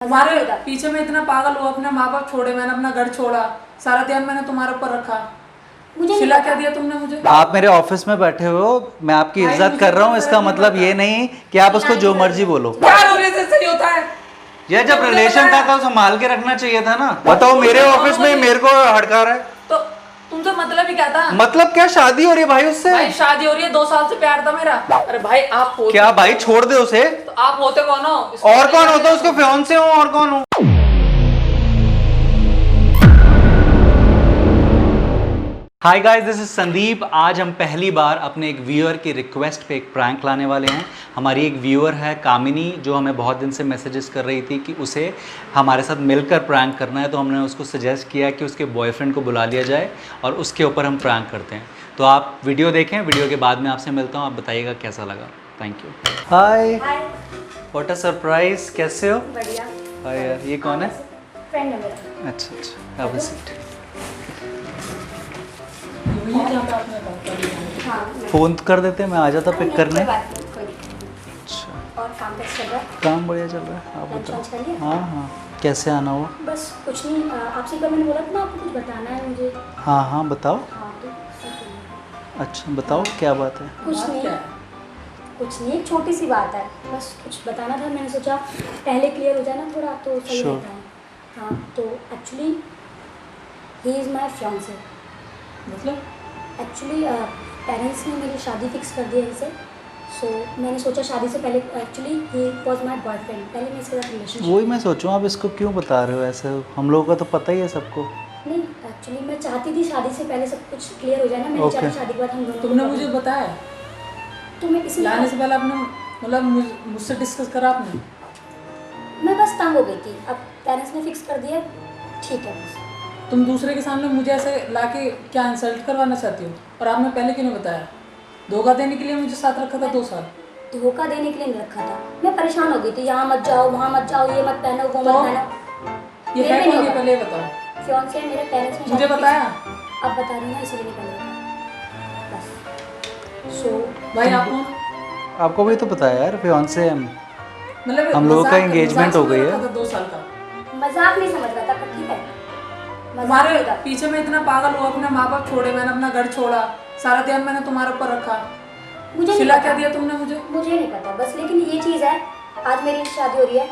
तुम्हारे पीछे में इतना पागल हुआ, अपने माँ बाप छोड़े, मैंने अपना घर छोड़ा, सारा ध्यान मैंने तुम्हारे ऊपर रखा। मुझे सिला क्या दिया तुमने मुझे? आप मेरे ऑफिस में बैठे हुए हो, मैं आपकी इज्जत कर रहा हूँ, इसका मतलब ये नहीं कि आप उसको जो मर्जी बोलो। प्यार होने से सही होता है। ये जब रिलेशन था तो संभाल के रखना चाहिए था ना। बताओ, मेरे ऑफिस में मेरे को हड़का रहा है तो तुमसे मतलब ही क्या था? मतलब क्या, शादी हो रही है भाई उससे? भाई शादी हो रही है, 2 साल से प्यार था मेरा। अरे भाई आप होते क्या भाई, छोड़ दे उसे। तो आप होते कौन हो? और कौन होता है? उसको फियांसे हो और कौन हो? Hi guys, this is Sandeep. आज हम पहली बार अपने एक व्यूअर की रिक्वेस्ट पे एक प्रैंक लाने वाले हैं। हमारी एक व्यूअर है कामिनी, जो हमें बहुत दिन से मैसेजेस कर रही थी कि उसे हमारे साथ मिलकर प्रैंक करना है। तो हमने उसको सजेस्ट किया कि उसके बॉयफ्रेंड को बुला लिया जाए और उसके ऊपर हम प्रैंक करते हैं। तो आप वीडियो देखें, वीडियो के बाद में आपसे मिलता हूँ। आप बताइएगा कैसा लगा। Thank you. Hi, what a surprise. कैसे हो? बढ़िया। हाय यार, ये कौन है? फ्रेंड है मेरा। अच्छा अच्छा, हैव अ सीट। हाँ, फ़ोन कर देते, मैं आ जाता पिक करने। कोई बात नहीं, कोई नहीं। अच्छा, और काम कैसे चल रहा है? काम बढ़िया चल रहा है, आप लंच वंच कर बताओ। लिया? हाँ हाँ, कैसे आना हुआ? बस कुछ नहीं, आपसे एक बार मैंने बोला था ना, आपको कुछ बताना है मुझे। हाँ हाँ बताओ। हाँ तो सब बोलिए। अच्छा बताओ, क्या बात है? कुछ नहीं, एक छोटी सी बात है, बस कुछ बताना था। मैंने सोचा पहले क्लियर हो जाए ना थोड़ा, तो सही Sure. रहता है। हाँ तो actually he is my fiance. मतलब एक्चुअली पेरेंट्स ने मेरी शादी फिक्स कर दी है इनसे। सो मैंने सोचा शादी से पहले, actually he was my boyfriend, पहले मैं इसके साथ रिलेशनशिप। वही मैं सोचूं, आप इसको क्यों बता रहे हो ऐसे? हम लोगों का तो पता ही है सबको। नहीं, एक्चुअली मैं चाहती थी शादी से पहले सब कुछ क्लियर हो जाए ना। मैंने चाहती शादी के बाद हम दोनों तुमने मुझे बताया? तो मैं इसी लाने से पहले आपने मतलब मुझसे डिस्कस करा आपने? मैं बस तंग हो गई थी। अब पेरेंट्स ने फिक्स कर दिया, ठीक है बस। तुम दूसरे के सामने मुझे ऐसे लाके क्या इंसल्ट करवाना चाहती हो? और आपने पहले क्यों नहीं बताया? धोखा देने के लिए मुझे साथ रखा था 2 साल। धोखा देने के लिए नहीं रखा था, मैं परेशान हो गई थी। यहाँ मत जाओ, वहाँ मत जाओ, ये मत पहनो, वो मत पहनो। ये है कौन? ये पहले बताओ। फियांसे मेरे पेरेंट्स ने मुझे बताया? अब बता रही हूँ ना, इसीलिए पहले बताया बस। सो भाई आप कौन? आपको भी तो पता है यार, फियांसे हम मतलब हम लोगों का मजाक- engagement मजाक हो समझ गई रखा है। था 2 साल का। मजाक नहीं समझ रहा था, पर ठीक है। मजाक तुम्हारे नहीं था। पीछे में इतना पागल हुआ, अपने माँ बाप छोड़े, मैंने अपना घर छोड़ा, सारा ध्यान मैंने तुम्हारे ऊपर रखा। मुझे सिला नहीं क्या पता। दिया तुमने मुझे? मुझे नहीं पता बस, लेकिन ये चीज़ है, आज मेरी शादी हो रही है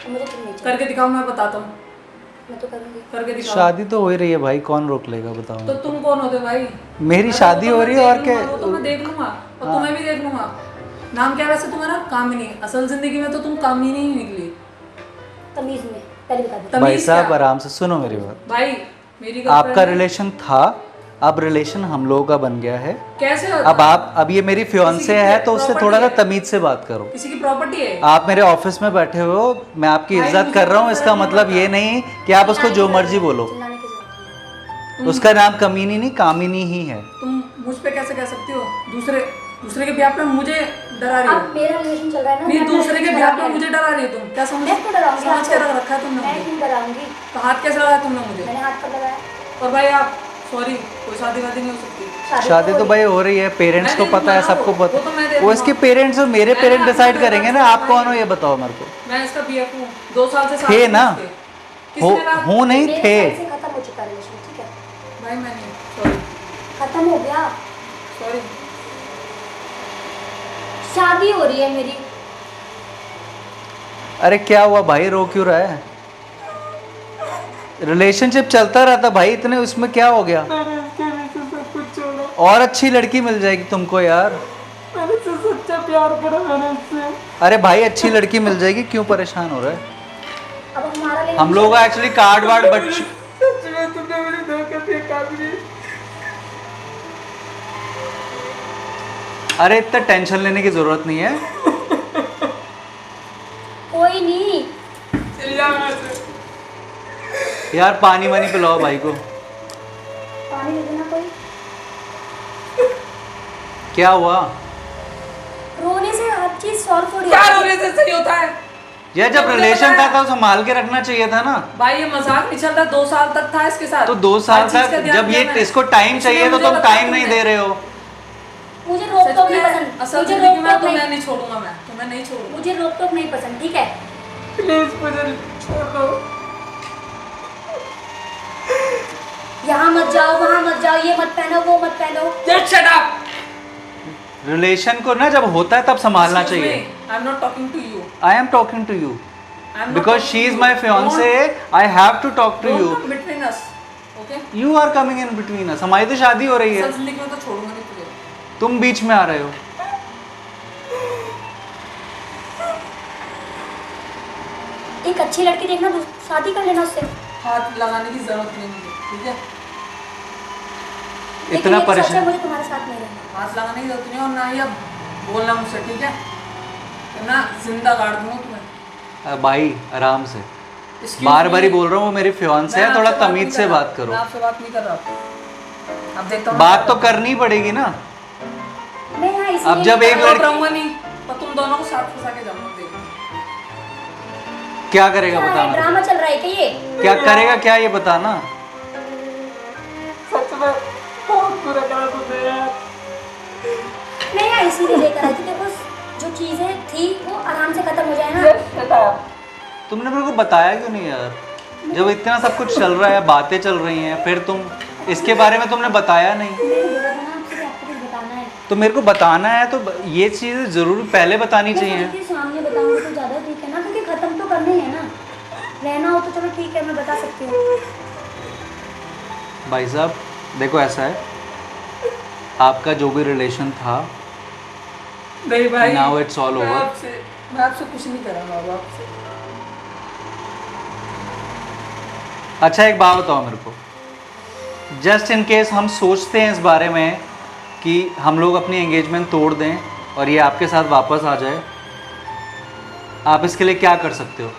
तो मुझे तुम नहीं चाहिए। करके दिखाओ, मैं बताता हूँ। मैं तो करूँगी। करके दिखाओ। शादी तो हो ही रही है भाई, कौन रोक लेगा बताओ? तो तुम कौन होते भाई? मेरी अरे शादी वो तो हो मैं रही है देख और क्या? लूंगा, वो तो मैं देख लूंगा और हाँ। तुम्हें भी देख लूंगा। नाम क्या है वैसे तुम्हारा? कामिनी। असल जिंदगी में तो तुम कामिनी ही निकली। तमीज़ में पहले बता दो। तमीज़ भाई साहब क्या? आराम से सुनो मेरी बात। भाई मेरी आपका girlfriend है। रिलेशन था, अब रिलेशन हम लोगों का बन गया है। कैसे होता? अब ये मेरी फियांसे है, तो उससे थोड़ा सा तमीज से बात करो। किसी की प्रॉपर्टी है? आप मेरे ऑफिस में बैठे हुए हो, मैं आपकी भाई, इज्जत मुझे कर रहा हूँ, कोई इसका फर्क नहीं मतलब पड़ता। ये नहीं कि आप उसको जो मर्जी बोलो। चिल्लाने की जरूरत नहीं। उसका नाम कमीनी नहीं, कामिनी ही है। तुम मुझ पे कैसे कह सकती हो? दूसरे के ब्याह पे मुझे डरा रही हो? अब मेरा रिलेशन चल रहा है ना। नहीं, मैं दूसरे के अपना ब्याह पे रिलेशन मुझे डरा रही हो तुम? क्या समझ मैं क्यों डराऊंगी समझ के आपको? रख रखा है तुमने मैं मुझे? क्यों डराऊंगी? तो हाथ कैसे लगाया तुमने मुझे? मैंने हाथ पर लगाया। और भाई आप सॉरी, कोई शादी वादी नहीं हो सकती। शादी तो भाई हो रही है, पेरेंट्स मैं को देख पता है, लूंगा ना, सबको वो पता तो मैं देख वो इसके लूंगा। पेरेंट्स और मेरे मैंने पेरेंट्स अपना डिसाइड करेंगे ना। आप भाई- कौन हो ये बताओ मेरे को। मैं इसका बीएफ हूँ, 2 साल से साथ थे हूँ ना? इसके। हो किसने कहा? हूँ नहीं मेरे थे। साइड से खत्म हो चुका रिलेशन, ठीक है? भाई मैं नहीं, सॉरी खत्म हो गया। सॉरी। शादी हो रही है मेरी। अरे क्या हुआ भाई, रो क्यों रहा है? रिलेशनशिप चलता रहता भाई, इतने उसमें क्या हो गया? सब कुछ छोड़ो, और अच्छी लड़की मिल जाएगी तुमको यार। मैंने इससे सच्चा प्यार करा, मैंने इससे। अरे भाई अच्छी लड़की मिल जाएगी, क्यों परेशान हो रहा है? अब हमारा रिलेशन हम लोग एक्चुअली कार्ड वार्ड बच। सच में तुमने मुझे धोखा दिया कामिनी। अरे इतना टेंशन लेने की जरूरत नहीं है। कोई नहीं। चल जा यहाँ से। यार पानी वानी पिलाओ भाई को। पानी दे देना कोई। क्या हुआ? रोने से हर चीज सॉल्व थोड़ी प्यार होती है। होने से सही होता है। ये जब रिलेशन था तो संभाल के रखना चाहिए था ना। भाई ये मजाक नहीं चल रहा, 2 साल तक था इसके साथ। तो 2 साल हर चीज तक का ध्यान जब दिया ये मैंने। इसको टाइम इसलिए चाहिए तो मुझे तुम बताया टाइम नहीं तुमने। दे रहे हो। मुझे रोक सच टोक नहीं में पसंद। असल मुझे जिंदगी रोक में टोक तो नहीं। मैं नहीं छोड़ूंगा, मैं तुम्हें नहीं छोड़ूंगा। मुझे रोक टोक नहीं पसंद, ठीक है? प्लीज मुझे मत पहनो। Just shut up. रिलेशन को ना जब होता है तब संभालना Excuse चाहिए. me, I'm not talking to you. I am talking to you I'm not because talking she to is you. my fiance. I have to talk to Don't you. come between us. Okay? You are coming in between us. हमारी तो शादी हो रही है. असल जिंदगी में तो छोड़ूंगा नहीं तुझे. तुम बीच में आ रहे हो. एक अच्छी लड़की देखना, शादी कर लेना उससे। हाथ लगाने की जरूरत नहीं मुझे, ठीक है? लेकिन इतना ये भी सोचा परेशान. मुझे तुम्हारे साथ नहीं रहना। हाथ लगाने की जरूरत नहीं और ना ही अब बोलना मुझसे, ठीक है? वरना जिंदा गाड़ दूंगा तुम्हें. भाई आराम से. Excuse बार बार ही me. बोल रहा हूँ वो मेरी फियांसे मैं है. थोड़ा आपसे बात तमीज नहीं से कर रहा. बात करो. मैं आपसे बात नहीं कर रहा. अब देखता हूँ. बात तो करनी पड़ेगी ना. मैं यहाँ इसलिए अब जब नहीं एक कर रहा लड़की- रहूंगा नहीं, पर तुम दोनों को साथ फंसा के जाऊंगा. देख. क्या करेगा क्या बता है, मेरे ड्रामा चल रहा है क्या ये? को. क्या करेगा क्या ये बताना. सच में बहुत बुरा करा तुमने यार. मैं यहाँ इसीलिए लेकर आई थी, देखो जो चीजें थी वो आराम से खत्म हो जाए ना। तुमने मेरे को बताया क्यों नहीं यार. जब इतना सब कुछ चल रहा है, बातें चल रही हैं, फिर तुम इसके बारे में तुमने बताया नहीं. मैंने बोला था ना आपसे कि आपको कुछ बताना है। तो मेरे को बताना है तो ये चीज़ जरूर पहले बतानी मैं चाहिए. सोची थी सामने बताऊंगी तो ज़्यादा ठीक है ना, क्योंकि खत्म तो करना ही है ना। रहना हो तो चलो ठीक है, मैं बता सकती हूँ। भाई साहब देखो ऐसा है, आपका जो भी रिलेशन था नहीं भाई. Now it's all over. मैं आपसे कुछ नहीं कर रहा हूँ आपसे. अच्छा एक बात बताओ मेरे को. जस्ट इन केस हम सोचते हैं इस बारे में कि हम लोग अपनी एंगेजमेंट तोड़ दें और ये आपके साथ वापस आ जाए, आप इसके लिए क्या कर सकते हो.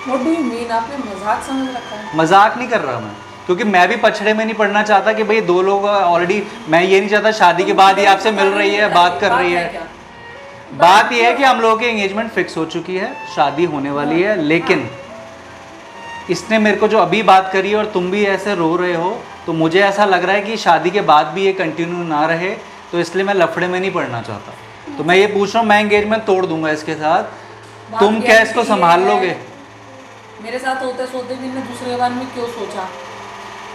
What do you mean? आपने मजाक समझ रखा है. मजाक नहीं कर रहा मैं, क्योंकि मैं भी पछड़े में नहीं पड़ना चाहता कि भाई दो लोग ऑलरेडी. मैं ये नहीं चाहता शादी के बाद ये आपसे मिल रही है, बात कर रही है. क्या? बात ये है कि हम लोगों की एंगेजमेंट फिक्स हो चुकी है, शादी होने वाली है, लेकिन इसने मेरे को जो अभी बात करी है और तुम भी ऐसे रो रहे हो, तो मुझे ऐसा लग रहा है कि शादी के बाद भी ये कंटिन्यू ना रहे, तो इसलिए मैं लफड़े में नहीं पड़ना चाहता. तो मैं ये पूछ रहा हूँ, मैं एंगेजमेंट तोड़ दूंगा इसके साथ, बात तुम क्या इसको ये संभाल है, लोगे. मेरे साथ होते सोते भी मैं दूसरे के बारे में क्यों सोचा.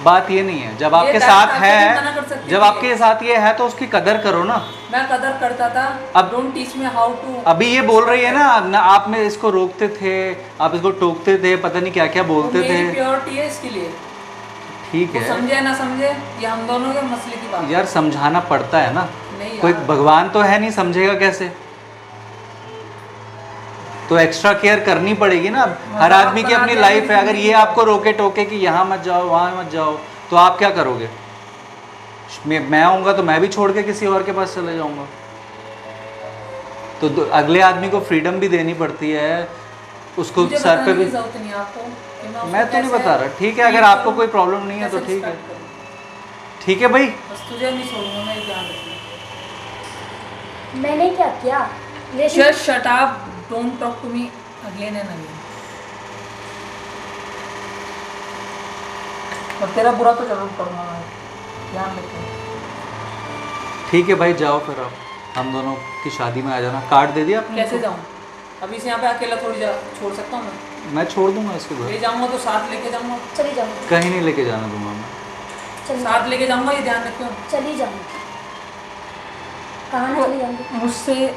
बात ये नहीं है, जब ये आपके डायरेक्ट साथ आपको भी मना कर है, सकती जब थी. आपके साथ ये है तो उसकी कदर करो ना. मैं कदर करता था. अब- don't teach me how to. अभी ये बोल रही है ना आप में इसको रोकते थे, आप इसको टोकते थे, पता नहीं क्या क्या बोलते मेरी थे. प्योरिटी है इसके लिए. ठीक वो है समझे ना समझे ये हम दोनों के मसले की बात है. यार, समझाना पड़ता है ना. नहीं कोई यार. भगवान तो है नहीं, समझेगा कैसे. तो एक्स्ट्रा केयर करनी पड़ेगी ना. हर मजाक आदमी की बना अपनी दिया लाइफ मेरी है. अगर जिंदगी ये का. आपको रोके टोके कि यहाँ मत जाओ वहाँ मत जाओ, तो आप क्या करोगे. मैं आऊँगा तो मैं भी छोड़ के किसी और के पास चले जाऊँगा. तो अगले आदमी को फ्रीडम भी देनी पड़ती है, उसको मुझे सर पे बताने भी. की जरूरत नहीं है आपको कि उसको मैं तो नहीं कैसे बता रहा. ठीक है, अगर treat आपको करूं, कोई प्रॉब्लम नहीं है तो कैसे ठीक है. respect करूं. ठीक है भाई. बस तुझे नहीं छोड़ूंगा मैं, ये ध्यान रखना. मैंने क्या किया? Just shut up. Don't talk to me again and again. और तेरा बुरा तो जरूर करूँगा मैं, ध्यान रखना. ठीक है भाई, जाओ फिर आप हम दोनों की शादी में आ जाना. कार्ड दे दिया आपने कैसे इनको? जाऊँ? अभी से यहाँ पे अकेला थोड़ी छोड़ सकता हूँ मैं. मैं छोड़ दूंगा इसके ले बाद. जाऊँगा तो साथ लेके जाऊँगा. चली जाऊंगी, कहीं नहीं लेके जाना दूंगा मैं. चली साथ लेके जाऊँगा, ये ध्यान रखियो. चली जाऊंगी. कहाँ ना चली जाऊंगी? मुझसे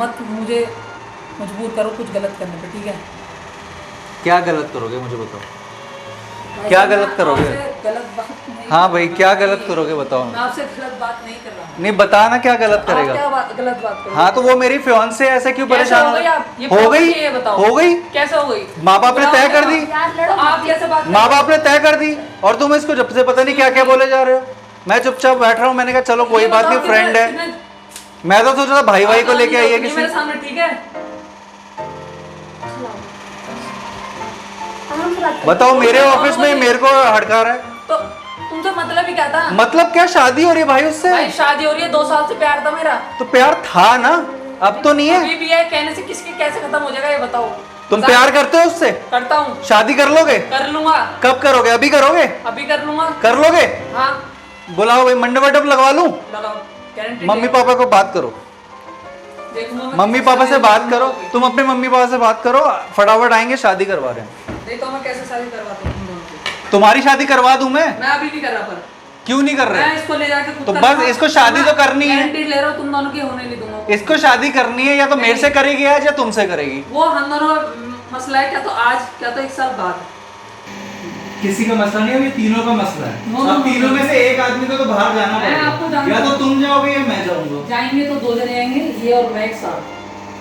मत मुझे मजबूर करो कुछ गलत करने पे, ठीक है? क्या गलत करोगे मुझे बताओ. भाई क्या साहब, गलत मैं करोगे? आपसे गलत बात नहीं हाँ कर भाई, रहा. क्या गलत करोगे बताओ. मैं आपसे गलत बात नहीं कर रहा हूँ. नहीं बताना क्या गलत आप करेगा. क्या गलत बात करोगे? हाँ तो वो मेरी फियांसे ऐसे क्यों कैसे परेशान हो गई आप? ये हो गई ये बताओ. हो गई. कैसे हो गई? माँ बाप ने तय कर दी. यार तो लड़ो आप कैसे बात माँ बाप ने तय कर दी और तुम इसको जब से पता नहीं क्या क्या बोले जा रहे हो. मैं चुपचाप बैठ रहा हूँ. मैंने कहा चलो कोई बात नहीं, फ्रेंड है. मैं तो सोच रहा था भाई भाई को लेके आइए मेरे किसी. सामने, ठीक है? आराम से बात करो। बताओ, मेरे ऑफिस में मेरे को हड़का रहा है. तो तुमसे मतलब ही क्या था? मतलब क्या, शादी हो रही है भाई उससे. भाई शादी हो रही है, 2 साल से प्यार था मेरा. तो प्यार था ना, अब तो नहीं है. अभी भी है, कहने से किसके कैसे खत्म हो जाएगा ये बताओ. तुम प्यार करते हो उससे, करता हूँ. शादी कर लोगे. कर लूंगा. कब करोगे, अभी करोगे, अभी कर लूंगा. कर लोगे. हाँ बुलाओ भाई, मंडप वंडप लगवा लूं. लगाओ. गारंटी. मम्मी पापा को बात करो, देखूंगा मैं. मम्मी पापा से बात करो. तुम अपने मम्मी पापा से बात करो, फटाफट आएंगे, शादी करवा रहे हैं. देखो मैं कैसे शादी करवाता हूँ तुम दोनों की. तुम्हारी शादी करवा दूं मैं. मैं अभी नहीं कर रहा पर. क्यों नहीं कर मैं रहे? इसको ले जाके खुद तो कर बस लूंगा। इसको शादी तो करनी है। गारंटी ले रहा हूँ तुम दोनों की होने नहीं दूंगा। इसको शादी करनी है, या तो मेरे से करेगी आज या तुमसे करेगी। वो हम दोनों का मसला है, क्या तो आज क्या तो 1 साल बाद। किसी का मसला नहीं है, ये तीनों का मसला है। नो, अब नो, तीनों नो। में से एक आदमी को तो बाहर जाना मैं आपको पड़ेगा, जानती या तो हूँ। तुम जाओगे या मैं जाऊंगा। जाएंगे तो 2 जने जाएंगे, ये और मैं एक साथ,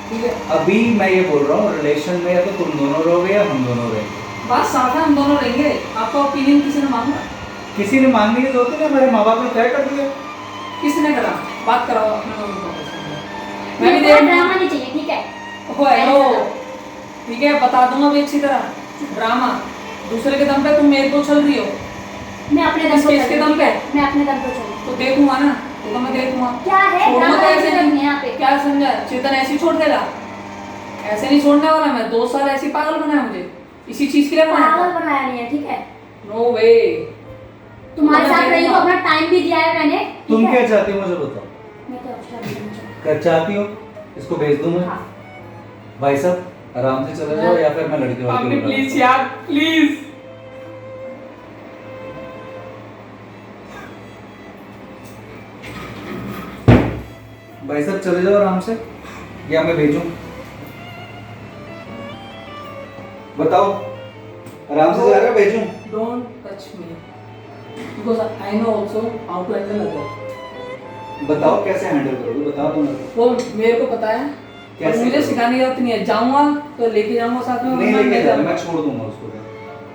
ठीक है। अभी मैं ये बोल रहा हूँ, रिलेशन में या तो तुम दोनों रहोगे या हम दोनों रहेंगे। बात साफ है, हम दोनों रहेंगे। आपका ओपिनियन किसी ने मांगा? किसी ने मांगने की जरूरत नहीं, हमारे माँ बाप ने तय कर दिया। किसने करा? बात कराओ अपने मम्मी पापा से। मैं भी मेरे को देख ड्रामा नहीं चाहिए, ठीक है। ओहो हेलो, ठीक है, बता दूंगा भी अच्छी तरह। ड्रामा दूसरे के दम पे तुम मेरे को चल रही हो, मैं अपने दम पे इसके दम पे मैं अपने दम पे चलूं। तो देखूंगा ना, तो मैं देखूंगा। क्या है छोड़ना ड्रामा तो ऐसे ऐसे नहीं नहीं, यहाँ पे। क्या समझा? चेतन ऐसे ही छोड़ देगा? ऐसे नहीं छोड़ने वाला मैं। 2 साल ऐसी पागल बनाया मुझे, इसी चीज के लिए पागल बनाया। बनाया नहीं है, ठीक है। नो वे। तुम्हारे साथ रही हूँ, अपना टाइम भी दिया है मैंने, ठीक तुम है? क्या चाहती हो मुझे बताओ। मैं तो अच्छा नहीं चाहती। कर चाहती हो इसको भेज दूं मैं? हाँ। भाई साहब आराम से चले जाओ, या फिर मैं लड़के वाले अभी को बुला प्लीज लेता यार, प्लीज। हूं। भाई साहब चले जाओ आराम से, या मैं भेजूं? बताओ, आराम से जा रहे हो, भेजूं? Don't touch me because I know also how to handle others. बताओ कैसे हैंडल करोगे, बताओ तुम मेरे को। वो मेरे को पता है, और कैसे मुझे करोगे? सिखाने की जरूरत नहीं है। जाऊंगा तो लेके जाऊंगा साथ में, नहीं वरना लेके मैं जा, जाऊंगा। मैं छोड़ दूंगा उसको।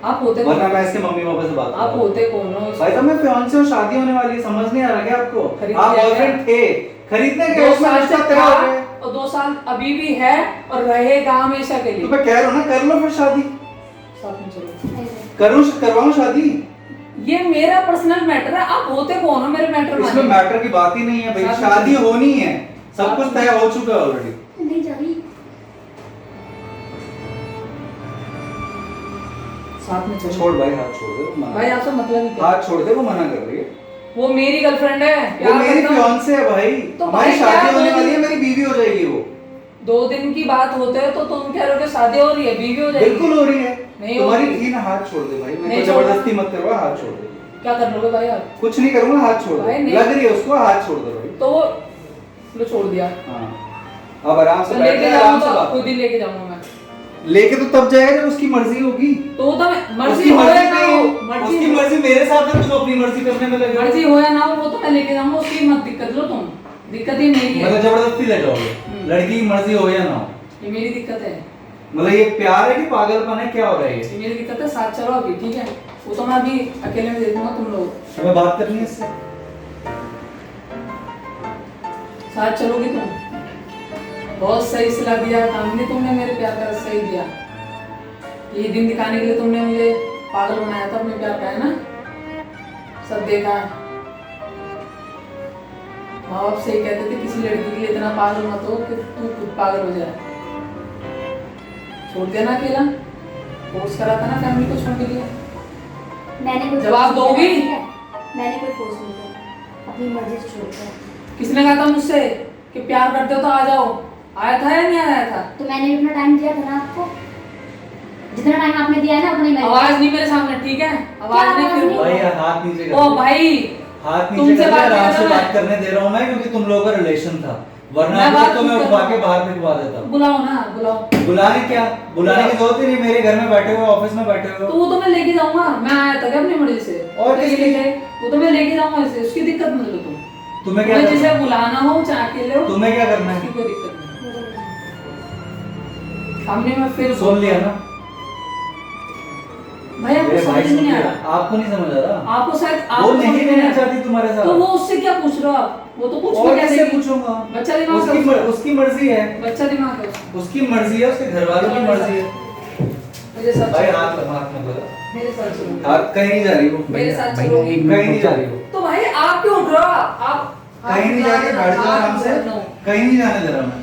आप होते वरना कौन? मैं इसके मम्मी पापा से बात आप करूंगा। होते कौन हो? भाई साहब मैं फियांसे और शादी होने वाली है, समझ नहीं आ रहा क्या आपको? खरीद आप लिया बॉयफ्रेंड थे, खरीदने के 2 उसमें साल रिश्ता से तय था हो गया। और 2 साल अभी भी है और रहेगा हमेशा के तो लिए। मैं कह रहा हूँ ना, कर लो फिर शादी। साथ में चलो। करवाऊं शादी? ये मेरा पर्सनल मैटर है, आप होते कौन हो मेरे मैटर में? इसमें मैटर की बात ही नहीं है भाई, साथ में शादी चलो। होनी है, सब साथ कुछ में। तय हो चुका है ऑलरेडी। नहीं जा रही। साथ में चलो। छोड़ भाई, हाथ छोड़ दे, वो मना भाई आपसे मतलब ही क्या? हाथ छोड़ दे, वो मना कर रही है। वो मेरी गर्लफ्रेंड है, वो प्यार मेरी करता हूँ। फियांसे है भाई, तो हमारी भाई क्या शादी होने दो वाली है, दिन- मेरी बीवी हो जाएगी वो। 2 दिन की बात होते है तो तुम कह रहे हो कि शादी हो रही है, बीवी हो जाएगी। बिल्कुल हो रही है। नहीं तुम्हारी होगी। थी ना, हाथ छोड़ दे भाई, मेरे नहीं को छोड़ना। जबरदस्ती मत करवा, हाथ छोड़ दे। क्या कर लोगे भाई आप? कुछ नहीं करूंगा, हाथ छोड़ भाई दे। नहीं। लग रही है उसको, हाथ छोड़ दे भाई। तो वो लो छोड़ दिया। हाँ, अब आराम से तो बैठ लेके जा, आराम जाऊंगा से तो बात। खुद ही लेके जाऊंगा मैं। लेके तो तब जाएगा जब उसकी मर्जी होगी। तो वो तो मर्जी उसकी हो मर्जी या ना हो, नहीं, उसकी मर्जी मेरे साथ है, तू अपनी मर्जी करने में लगे। मर्जी हो या ना हो, वो तो मैं लेके जाऊंगा, उसकी मत दिक्कत लो तुम। दिक्कत ही मेरी है, मतलब जबरदस्ती ले जाओगे, लड़की की मर्जी हो या ना हो। ये मेरी दिक्कत है। मतलब ये प्यार है कि पागलपन है, क्या हो रहा है ये? ये मेरी दिक्कत है। साथ चलो अभी, ठीक है? वो तो मैं अभी अकेले में देखूंगा, तुम लोग हमें बात करनी है इससे। साथ चलोगी तुम? बहुत सही सिला दिया कामनी तुमने, मेरे प्यार का सही दिया। ये दिन दिखाने के लिए तुमने मुझे पागल बनाया था अपने प्यार का, है ना? सब देखा। माँ बाप से ही कहते थे किसी लड़की के लिए इतना पागल मत हो कि तू खुद पागल हो जाए। छोड़ देना अकेला, फोर्स करा था ना फैमिली को छोड़ने के लिए। मैंने कोई जवाब फोर्स नहीं दोगी? करा, ठीक है? मैंने कोई फोर्स नहीं किया, अपनी मर्जी से छोड़ दिया। किसने कहा था मुझसे कि प्यार करते हो तो आ जाओ? आया था या नहीं आया था? तो मैंने भी अपना टाइम दिया था ना आपको, जितना टाइम आपने दिया है ना उतना ही मैंने आवाज नहीं मेरे सामने, ठीक है? आवाज क्या नहीं आवाज फिर नहीं? भाई हाथ नीचे कर ओ दे। भाई, हाथ नीचे तुमसे कर दे, बात आराम नहीं से कर रहा बात करने दे रहा हूँ मैं, क्योंकि तुम लोगों का रिलेशन था, वरना मैं अभी बात तक तो मैं नहीं कर उठवा रहा। के बाहर फेंकवा देता। बुलाओ ना, बुलाओ। बुलाने क्या, बुलाने की जरूरत ही नहीं, मेरे घर में बैठे हुए, ऑफिस में बैठे तो हुए। वो तो मैं लेके जाऊंगा, मैं आया था क्या अपनी मर्जी से? और तो किस ये लिए? लेके, वो तो मैं लेके जाऊंगा इसे, उसकी दिक्कत मत लो तुम। तुम्हें क्या तुम्हें करना जिसे है? बुलाना हो चाहे अकेले हो, तुम्हें क्या करना उसकी है? कोई दिक्कत नहीं। मुझे सामने में फिर सुन लिया ना? भाई आपको मेरे भाई समझ सुन नहीं आ लिया। रहा। आपको नहीं समझ आ रहा? आपको शायद वो आपको नहीं समझ रहना आ रहा। चाहती तुम्हारे साथ। तो वो उससे क्या पूछ रहे हो आप? वो तो पूछ और भी किससे कैसे पूछूंगा? बच्चा दिमाग उसकी है उसका। उसकी मर्जी है, बच्चा दिमाग है उसका। उसकी मर्जी है, उसके घर वालों की मर्जी है। मेरे साथ भाई चलो। हाथ में लगा, मेरे साथ चलो। हाथ कहीं नहीं जा रही वो, मेरे साथ कहीं चलोगी? नहीं जा रही वो, तो भाई आप क्यों उठ रहे हो? आप कहीं नहीं जा रही, बैठ जाओ आराम से, नो। कहीं नहीं जाने दे रहा मैं।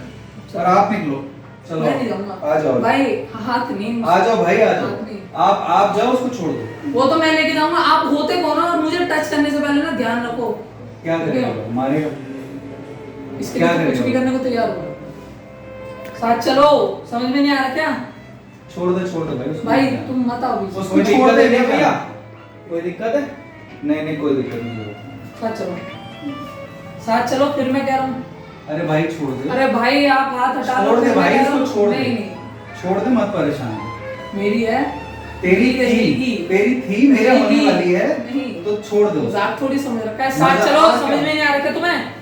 और आप निकलो, चलो मैं नहीं जाऊंगा। आ जाओ भाई हाथ नहीं। आ जाओ भाई, आ हाथ जाओ। नहीं। आप जाओ, उसको छोड़ दो। वो तो मैं लेके जाऊंगा। आप होते कौन हो? और मुझे टच करने से पहले ना ध्यान रखो। क्या करेगा मारेगा? इसके क्या लिए तो कुछ करेगा? भी करने को तैयार हो। साथ चलो, समझ में नहीं आ रहा क्या? छोड़ दे भाई उसको। भाई तुम मत आओ बीच में। उसको छोड़ दे भैया, कोई दिक्कत है? नहीं कोई दिक्कत नहीं है। साथ चलो, साथ चलो, फिर मैं कह रहा हूँ। अरे भाई छोड़ दे, अरे भाई आप हाथ हटा लो, छोड़ दे फिर मैं भाई, कह रहा इसको हूँ। छोड़ दे। नहीं नहीं, छोड़ दे, मत परेशान कर। मेरी है, तेरी रहेगी। थी, तेरी थी, मेरे होने रहेगी। वाली है, नहीं। तो छोड़ दो। मजाक थोड़ी समझ रखा है। साथ मजाक चलो, क्या? समझ में नहीं आ रहा था तुम्हें?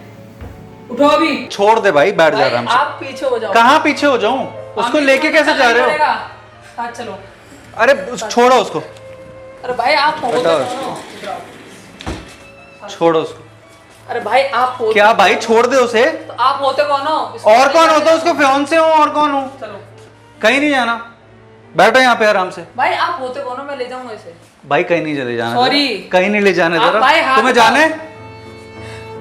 उठो अभी। छोड़ दे भाई, बैठ जा भाई, आराम से। आप पीछे हो जाओ। कहाँ पीछे हो जाऊं? उसको लेके कैसे जा रहे हो? साथ चलो। अरे छोड़ो उसको, अरे भाई आप होते हटाओ कौन हो? छोड़ो उसको। अरे भाई आप होते क्या भाई, छोड़ दे उसे। तो आप होते कौन हो? इसको और कौन ले होता है? उसको फियांसे हो और कौन हो? चलो कहीं नहीं जाना, बैठो यहाँ पे आराम से। भाई, आप होते कौन हो? मैं ले जाऊंगा इसे। भाई कहीं नहीं चले जाना, Sorry। कहीं नहीं ले जाने आप जरा। भाई हाथ तुम्हें हटाओ। जाने?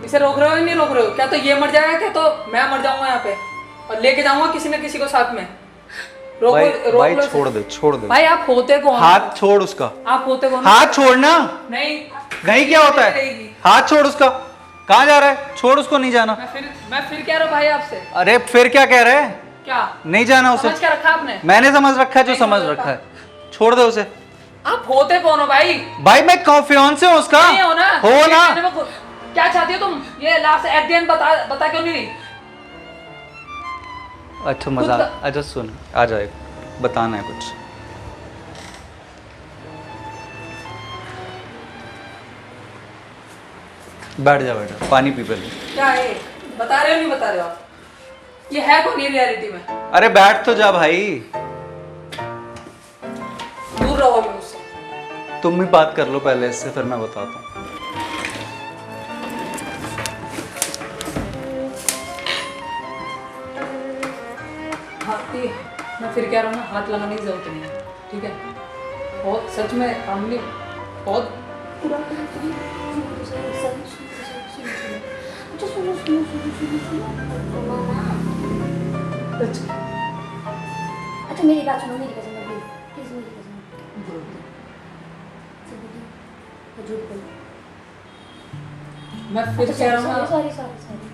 इसे रोक रहे हो या नहीं रोक रहे हो? क्या तो ये मर जाएगा, क्या तो मैं मर जाऊंगा यहाँ पे, और लेके जाऊंगा किसी न किसी को साथ में। रोको, भाई रोक भाई लो इसे। छोड़ दे, छोड़ दे। भाई आप होते कौन? हाथ छोड़ उसका, आप होते कौन? हाथ छोड़ना। नहीं नहीं, क्या होता है? रहेगी। हाथ छोड़ उसका। कहाँ जा रहा है? छोड़ उसको, नहीं जाना। मैं फिर कह रहा हूँ भाई आपसे। अरे फिर क्या कह रहे हैं? क्या नहीं जाना उसे। समझ क्या रखा आपने? मैंने समझ रखा है जो नहीं समझ समझ रखा है। छोड़ दे उसे। आप होते कौन हो भाई? भाई मैं फियांसे हूँ उसका। नहीं हो ना? हो ये ना? कहने में क्या चाहती हो तुम? ये लास्ट एट द एंड बता क्यों नहीं रही? अच्छा मजाक। अच्छा सुन, आ जाए, बताना है कुछ। बैठ जा, बैठा, पानी पी पहले। क्या है? बता रहे हो नहीं बता रहे हो आप? ये है कौन ये रियलिटी में? अरे बैठ तो जा भाई। दूर रहो अभी मुझसे। तुम भी बात कर लो पहले इससे, फिर मैं बताता हूँ। मैं फिर कह रहा हूँ ना, हाथ लगाने की जरूरत नहीं है, ठीक है? बहुत सच में हमने बहुत अच्छा सुनो सुनो सुनो सुनो सुनो अच्छा मेरी बात सुनो, मेरी कसम प्लीज मेरी कसम झूठ बोलो। मैं फिर कह रहा हूँ ना, सॉरी सॉरी सॉरी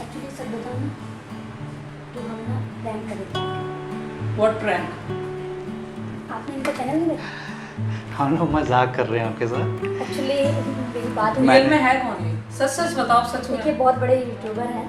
एक्चुअली सब बताओ ना, तो हम ना प्लान कर रहे थे। What prank? आपने इनका चैनल नहीं देखा? हम लोग मजाक कर रहे हैं आपके साथ। एक्चुअली मेरी बात हुई। रियल में है कौन ये? सच सच बताओ, सच में। देखिए बहुत बड़े यूट्यूबर हैं,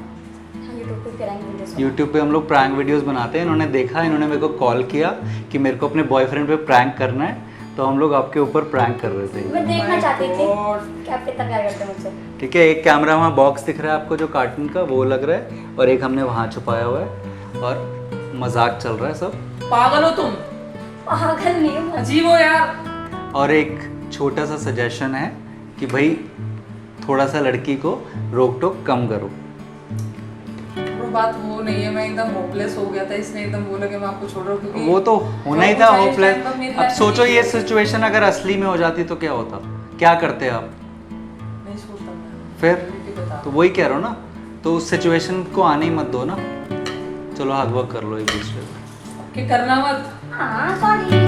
हम यूट्यूब पे प्रैंक वीडियोस यूट्यूब पे हम लोग प्रैंक वीडियोस बनाते हैं। इन्होंने देखा, इन्होंने मेरे को कॉल किया कि मेरे को अपने बॉयफ्रेंड पे प्रैंक करना है, तो हम लोग आपके ऊपर प्रैंक कर रहे थे। मैं देखना My चाहती थी God। कि आप कितना प्यार करते हैं मुझसे। ठीक है, एक कैमरा वहाँ बॉक्स दिख रहा है आपको जो कार्टून का, वो लग रहा है, और एक हमने वहाँ छुपाया हुआ है, और मजाक चल रहा है सब। पागल हो तुम? पागल नहीं हूँ। अजीब हो यार। और एक छोटा सा सजेशन है कि भाई थोड़ा सा लड़की को रोक टोक कम करो। वो बात वो नहीं है, मैं एकदम होपलेस हो गया था, इसने एकदम बोला कि मैं आपको छोड़ रहा हूँ, क्योंकि वो तो होना ही था वो होपलेस। time पर मेरी अब life सोचो में ये नहीं सिचुएशन अगर असली में हो जाती तो क्या होता, क्या करते आप? नहीं सोचता मैं। फिर रियलिटी बता। तो वही कह रहा हूँ ना, तो उस सिचुएशन को आने ही मत दो ना। चलो हाथ वर्क कर लो एक दूसरे को। कि करना मत। हाँ सॉरी।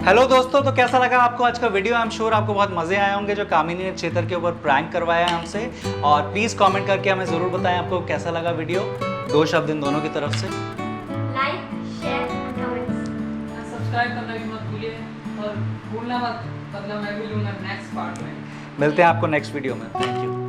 हेलो दोस्तों, तो कैसा लगा आपको आज का वीडियो? आई एम श्योर आपको बहुत मजे आए होंगे जो कामिनी ने चेतर के ऊपर प्रैंक करवाया है हमसे। और प्लीज कमेंट करके हमें जरूर बताएं आपको कैसा लगा वीडियो। 2 शब्द इन दोनों की तरफ से। Like share comments. सब्सक्राइब करना भी मत भूलिए, और भूलना मत, मतलब मैं भी लूँगा नेक्स्ट पार्ट में। मिलते हैं आपको नेक्स्ट वीडियो में। Thank you.